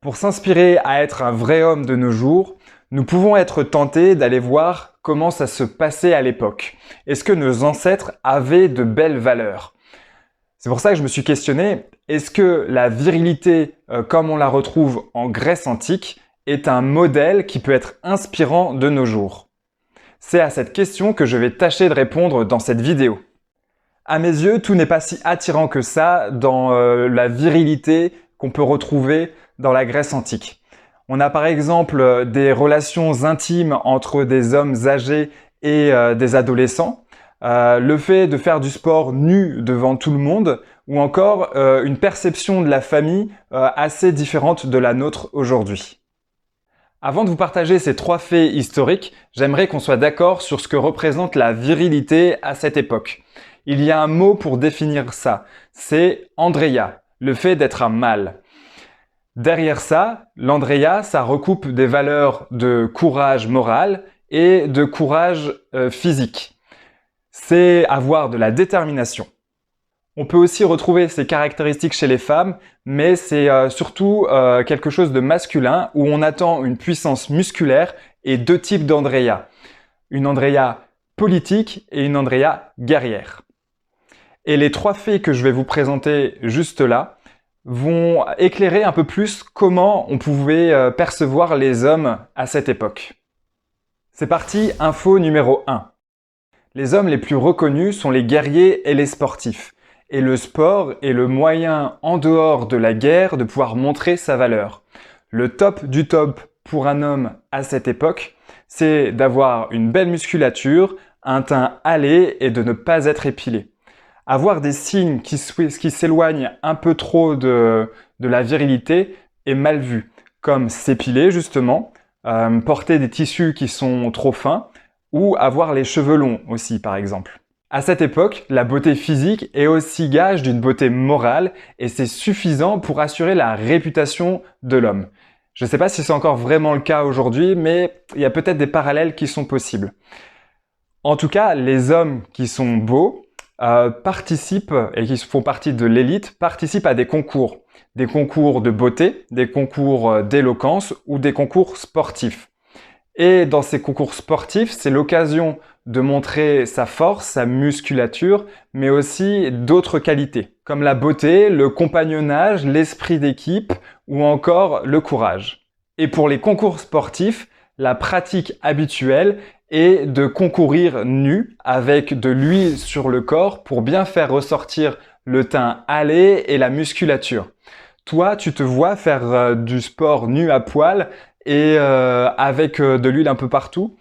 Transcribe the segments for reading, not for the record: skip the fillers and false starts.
Pour s'inspirer à être un vrai homme de nos jours, nous pouvons être tentés d'aller voir comment ça se passait à l'époque. Est-ce que nos ancêtres avaient de belles valeurs? C'est pour ça que je me suis questionné, est-ce que la virilité, comme on la retrouve en Grèce antique, est un modèle qui peut être inspirant de nos jours? C'est à cette question que je vais tâcher de répondre dans cette vidéo. À mes yeux, tout n'est pas si attirant que ça dans la virilité qu'on peut retrouver dans la Grèce antique. On a par exemple des relations intimes entre des hommes âgés et des adolescents, le fait de faire du sport nu devant tout le monde, ou encore une perception de la famille assez différente de la nôtre aujourd'hui. Avant de vous partager ces trois faits historiques, j'aimerais qu'on soit d'accord sur ce que représente la virilité à cette époque. Il y a un mot pour définir ça, c'est andreia, le fait d'être un mâle. Derrière ça, l'andreia, ça recoupe des valeurs de courage moral et de courage physique. C'est avoir de la détermination. On peut aussi retrouver ces caractéristiques chez les femmes, mais c'est surtout quelque chose de masculin où on attend une puissance musculaire et deux types d'andreia. Une andreia politique et une andreia guerrière. Et les trois faits que je vais vous présenter juste là vont éclairer un peu plus comment on pouvait percevoir les hommes à cette époque. C'est parti, info numéro 1. Les hommes les plus reconnus sont les guerriers et les sportifs. Et le sport est le moyen, en dehors de la guerre, de pouvoir montrer sa valeur. Le top du top pour un homme à cette époque, c'est d'avoir une belle musculature, un teint hâlé et de ne pas être épilé. Avoir des signes qui s'éloignent un peu trop de la virilité est mal vu, comme s'épiler justement, porter des tissus qui sont trop fins ou avoir les cheveux longs aussi par exemple. À cette époque, la beauté physique est aussi gage d'une beauté morale et c'est suffisant pour assurer la réputation de l'homme. Je ne sais pas si c'est encore vraiment le cas aujourd'hui, mais il y a peut-être des parallèles qui sont possibles. En tout cas, les hommes qui sont beaux, participent, et qui font partie de l'élite, participent à des concours de beauté, des concours d'éloquence ou des concours sportifs. Et dans ces concours sportifs, c'est l'occasion de montrer sa force, sa musculature, mais aussi d'autres qualités, comme la beauté, le compagnonnage, l'esprit d'équipe ou encore le courage. Et pour les concours sportifs, la pratique habituelle est de concourir nu avec de l'huile sur le corps pour bien faire ressortir le teint hâlé et la musculature. Toi, tu te vois faire du sport nu à poil et avec de l'huile un peu partout.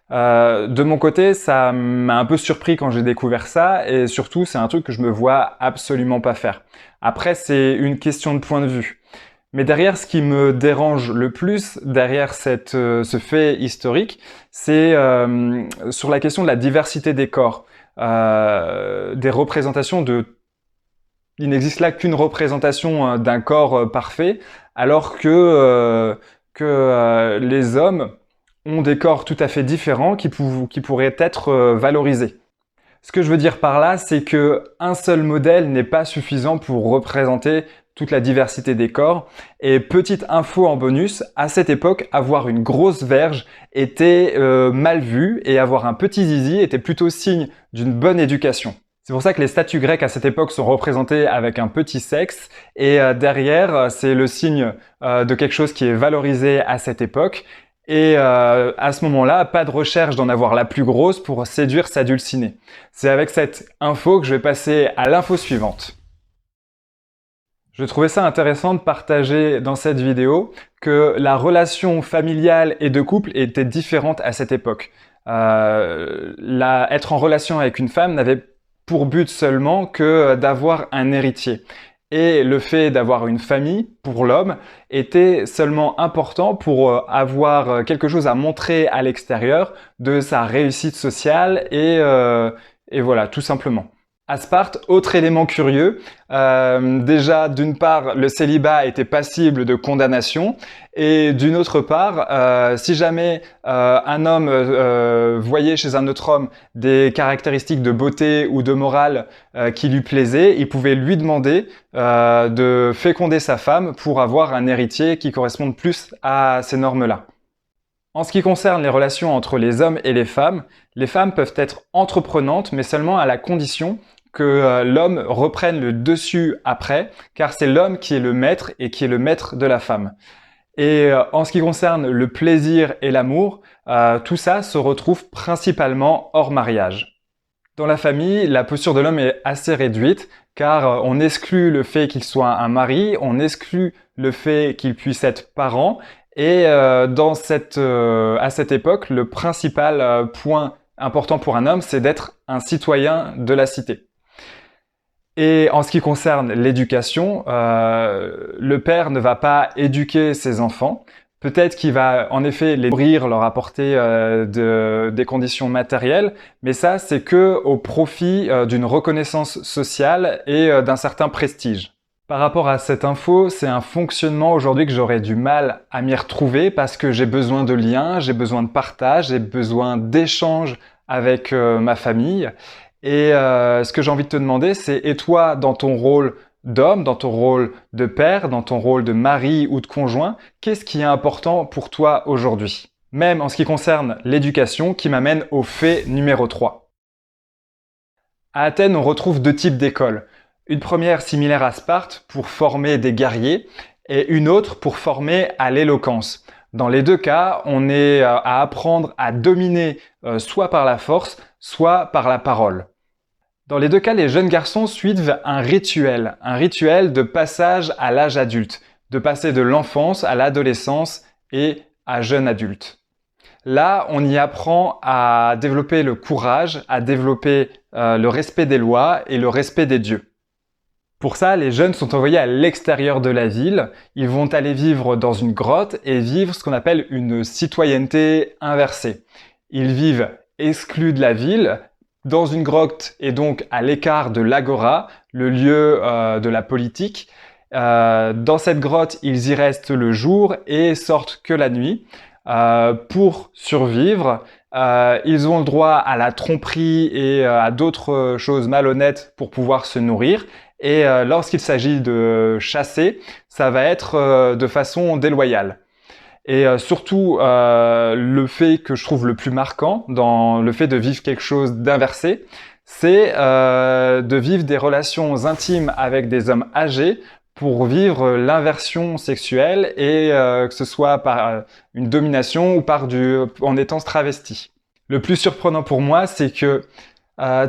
De mon côté, ça m'a un peu surpris quand j'ai découvert ça et surtout, c'est un truc que je me vois absolument pas faire. Après, c'est une question de point de vue. Mais derrière, ce qui me dérange le plus, derrière ce fait historique, c'est sur la question de la diversité des corps, des représentations de... Il n'existe là qu'une représentation d'un corps parfait, alors que les hommes ont des corps tout à fait différents qui pourraient être valorisés. Ce que je veux dire par là, c'est qu'un seul modèle n'est pas suffisant pour représenter toute la diversité des corps. Et petite info en bonus, à cette époque, avoir une grosse verge était mal vu et avoir un petit zizi était plutôt signe d'une bonne éducation. C'est pour ça que les statues grecques à cette époque sont représentées avec un petit sexe et derrière, c'est le signe de quelque chose qui est valorisé à cette époque. Et à ce moment-là, pas de recherche d'en avoir la plus grosse pour séduire sa dulcinée. C'est avec cette info que je vais passer à l'info suivante. Je trouvais ça intéressant de partager dans cette vidéo que la relation familiale et de couple était différente à cette époque. Être en relation avec une femme n'avait pour but seulement que d'avoir un héritier. Et le fait d'avoir une famille, pour l'homme, était seulement important pour avoir quelque chose à montrer à l'extérieur de sa réussite sociale et voilà, tout simplement. À Sparte, autre élément curieux, déjà d'une part le célibat était passible de condamnation et d'une autre part, si jamais un homme voyait chez un autre homme des caractéristiques de beauté ou de morale qui lui plaisaient, il pouvait lui demander de féconder sa femme pour avoir un héritier qui corresponde plus à ces normes-là. En ce qui concerne les relations entre les hommes les femmes peuvent être entreprenantes mais seulement à la condition que l'homme reprenne le dessus après, car c'est l'homme qui est le maître et qui est le maître de la femme. Et en ce qui concerne le plaisir et l'amour, tout ça se retrouve principalement hors mariage. Dans la famille, la posture de l'homme est assez réduite, car on exclut le fait qu'il soit un mari, on exclut le fait qu'il puisse être parent, et à cette époque, le principal point important pour un homme, c'est d'être un citoyen de la cité. Et en ce qui concerne l'éducation, le père ne va pas éduquer ses enfants. Peut-être qu'il va en effet les nourrir, leur apporter des conditions matérielles, mais ça c'est que au profit d'une reconnaissance sociale et d'un certain prestige. Par rapport à cette info, c'est un fonctionnement aujourd'hui que j'aurais du mal à m'y retrouver parce que j'ai besoin de liens, j'ai besoin de partage, j'ai besoin d'échanges avec ma famille. Et ce que j'ai envie de te demander, c'est et toi, dans ton rôle d'homme, dans ton rôle de père, dans ton rôle de mari ou de conjoint, qu'est-ce qui est important pour toi aujourd'hui? Même en ce qui concerne l'éducation, qui m'amène au fait numéro 3. À Athènes, on retrouve deux types d'écoles. Une première similaire à Sparte pour former des guerriers et une autre pour former à l'éloquence. Dans les deux cas, on est à apprendre à dominer soit par la force, soit par la parole. Dans les deux cas, les jeunes garçons suivent un rituel de passage à l'âge adulte, de passer de l'enfance à l'adolescence et à jeune adulte. Là, on y apprend à développer le courage, à développer le respect des lois et le respect des dieux. Pour ça, les jeunes sont envoyés à l'extérieur de la ville. Ils vont aller vivre dans une grotte et vivre ce qu'on appelle une citoyenneté inversée. Ils vivent exclus de la ville, dans une grotte et donc à l'écart de l'agora, le lieu de la politique. Dans cette grotte, ils y restent le jour et sortent que la nuit. Pour survivre, ils ont le droit à la tromperie et à d'autres choses malhonnêtes pour pouvoir se nourrir. Et lorsqu'il s'agit de chasser, ça va être de façon déloyale. Et surtout, le fait que je trouve le plus marquant dans le fait de vivre quelque chose d'inversé, c'est de vivre des relations intimes avec des hommes âgés pour vivre l'inversion sexuelle et que ce soit par une domination ou en étant travesti. Le plus surprenant pour moi, c'est que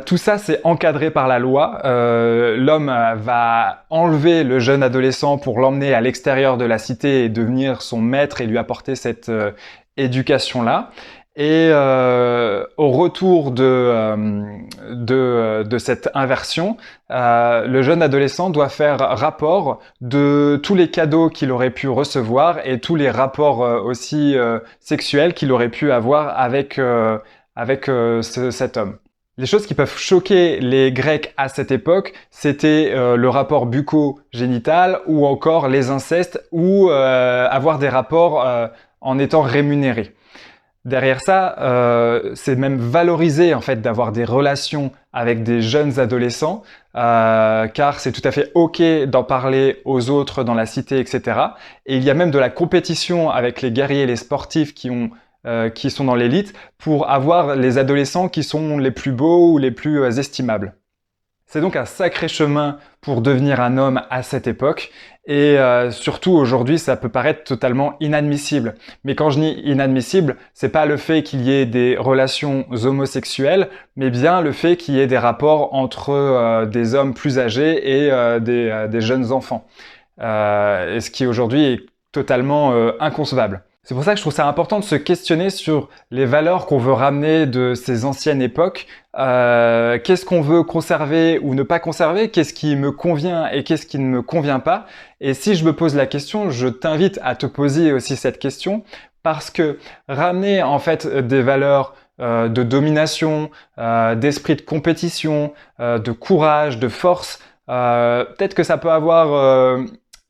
tout ça, c'est encadré par la loi. L'homme va enlever le jeune adolescent pour l'emmener à l'extérieur de la cité et devenir son maître et lui apporter cette éducation-là. Et au retour de cette inversion, le jeune adolescent doit faire rapport de tous les cadeaux qu'il aurait pu recevoir et tous les rapports aussi sexuels qu'il aurait pu avoir avec cet homme. Les choses qui peuvent choquer les Grecs à cette époque, c'était le rapport bucco-génital ou encore les incestes ou avoir des rapports en étant rémunéré. Derrière ça, c'est même valorisé en fait d'avoir des relations avec des jeunes adolescents, car c'est tout à fait ok d'en parler aux autres dans la cité, etc. Et il y a même de la compétition avec les guerriers et les sportifs qui sont dans l'élite pour avoir les adolescents qui sont les plus beaux ou les plus estimables. C'est donc un sacré chemin pour devenir un homme à cette époque et surtout aujourd'hui ça peut paraître totalement inadmissible. Mais quand je dis inadmissible, c'est pas le fait qu'il y ait des relations homosexuelles, mais bien le fait qu'il y ait des rapports entre des hommes plus âgés et des jeunes enfants. Et ce qui aujourd'hui est totalement inconcevable. C'est pour ça que je trouve ça important de se questionner sur les valeurs qu'on veut ramener de ces anciennes époques. Qu'est-ce qu'on veut conserver ou ne pas conserver? Qu'est-ce qui me convient et qu'est-ce qui ne me convient pas? Et si je me pose la question, je t'invite à te poser aussi cette question parce que ramener en fait des valeurs de domination, d'esprit de compétition, de courage, de force. Peut-être que ça peut avoir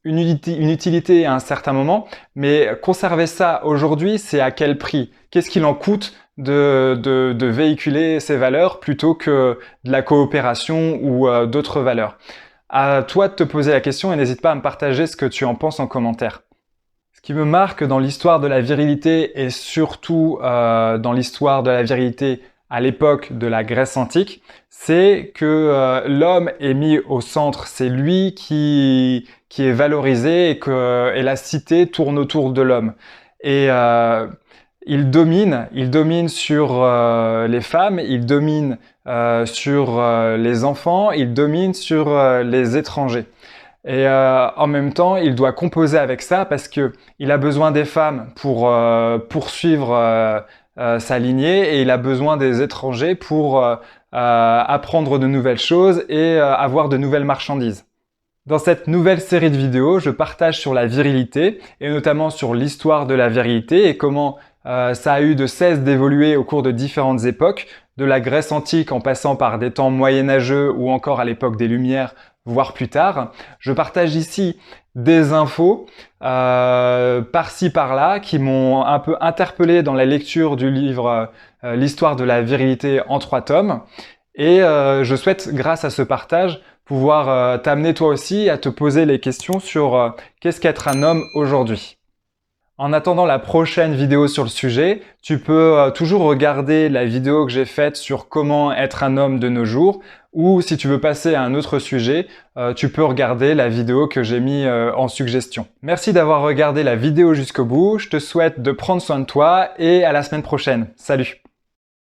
une utilité à un certain moment, mais conserver ça aujourd'hui, c'est à quel prix? Qu'est-ce qu'il en coûte de véhiculer ces valeurs plutôt que de la coopération ou d'autres valeurs? À toi de te poser la question et n'hésite pas à me partager ce que tu en penses en commentaire. Ce qui me marque dans l'histoire de la virilité et surtout dans l'histoire de la virilité à l'époque de la Grèce antique, c'est que l'homme est mis au centre. C'est lui qui est valorisé et la cité tourne autour de l'homme. Et il domine sur les femmes, il domine sur les enfants, il domine sur les étrangers. Et en même temps, il doit composer avec ça parce que il a besoin des femmes pour poursuivre sa lignée et il a besoin des étrangers pour apprendre de nouvelles choses et avoir de nouvelles marchandises. Dans cette nouvelle série de vidéos, je partage sur la virilité et notamment sur l'histoire de la virilité et comment ça a eu de cesse d'évoluer au cours de différentes époques, de la Grèce antique en passant par des temps moyenâgeux ou encore à l'époque des Lumières, voire plus tard. Je partage ici des infos par-ci par-là qui m'ont un peu interpellé dans la lecture du livre L'histoire de la virilité en 3 tomes. Et je souhaite, grâce à ce partage, pouvoir t'amener toi aussi à te poser les questions sur qu'est-ce qu'être un homme aujourd'hui. En attendant la prochaine vidéo sur le sujet, tu peux toujours regarder la vidéo que j'ai faite sur comment être un homme de nos jours, ou si tu veux passer à un autre sujet, tu peux regarder la vidéo que j'ai mis en suggestion. Merci d'avoir regardé la vidéo jusqu'au bout, je te souhaite de prendre soin de toi et à la semaine prochaine. Salut!